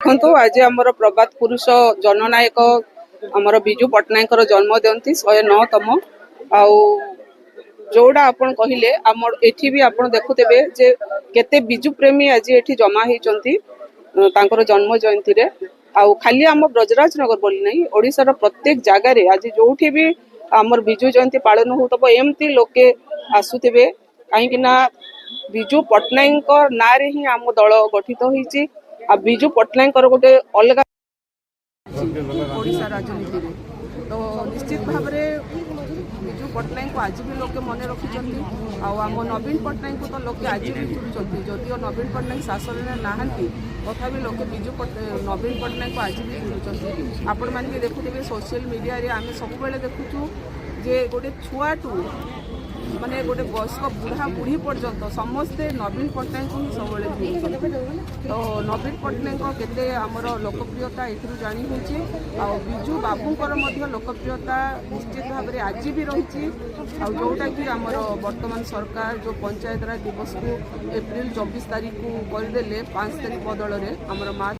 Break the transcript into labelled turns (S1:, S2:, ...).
S1: देखो आज आमर प्रभात पुरुष जननायक आमर विजु पट्टनायक जन्म जयंती 109तम जोड़ा आपण कहले आमर एठी भी आपण देखुतेबे जे केते बिजु प्रेमी आज एठी जमा होती जन्म जयंती रे आउ खाली आम ब्रजराजनगर बोली नहीं ओडिशार प्रत्येक जगार आज जो भी आमर बिजु जयंती पालन होतब एमती लोके आसुथिबे कहीं विजु पट्टनायक ना रे ही आम दल गठित होईची आ विजु पट्टनायक गोटे अलग ओडिशा राजनीति रे तो निश्चित भाव विजु पट्टनायक को आज भी लोके मन रखिंट आम नवीन पट्टनायक को तो लोके आज भी भूलुंट जदिव नवीन पट्टनायक शासन में नहांती तथापि लोके विजु नवीन पट्टनायक को आज भी भूलुंट आपण मैंने देखुथे सोशल मीडिया रे आम सब देखुचु जे गोटे छुआटू माने गोटे वयस्क बुढ़ा बुढ़ी पर्यंत समस्ते नवीन पट्टनायक ही सब तो नवीन पट्टनायक केते आमर लोकप्रियता एथुरु जानी होची आ बिजु बाबूंकर मध्य लोकप्रियता निश्चित भाव में आज भी रही जोटा कि आमर वर्तमान सरकार जो पंचायत राज दिवस को एप्रिल 24 तारीख को करदे 5 तारीख बदल में आमर मार्च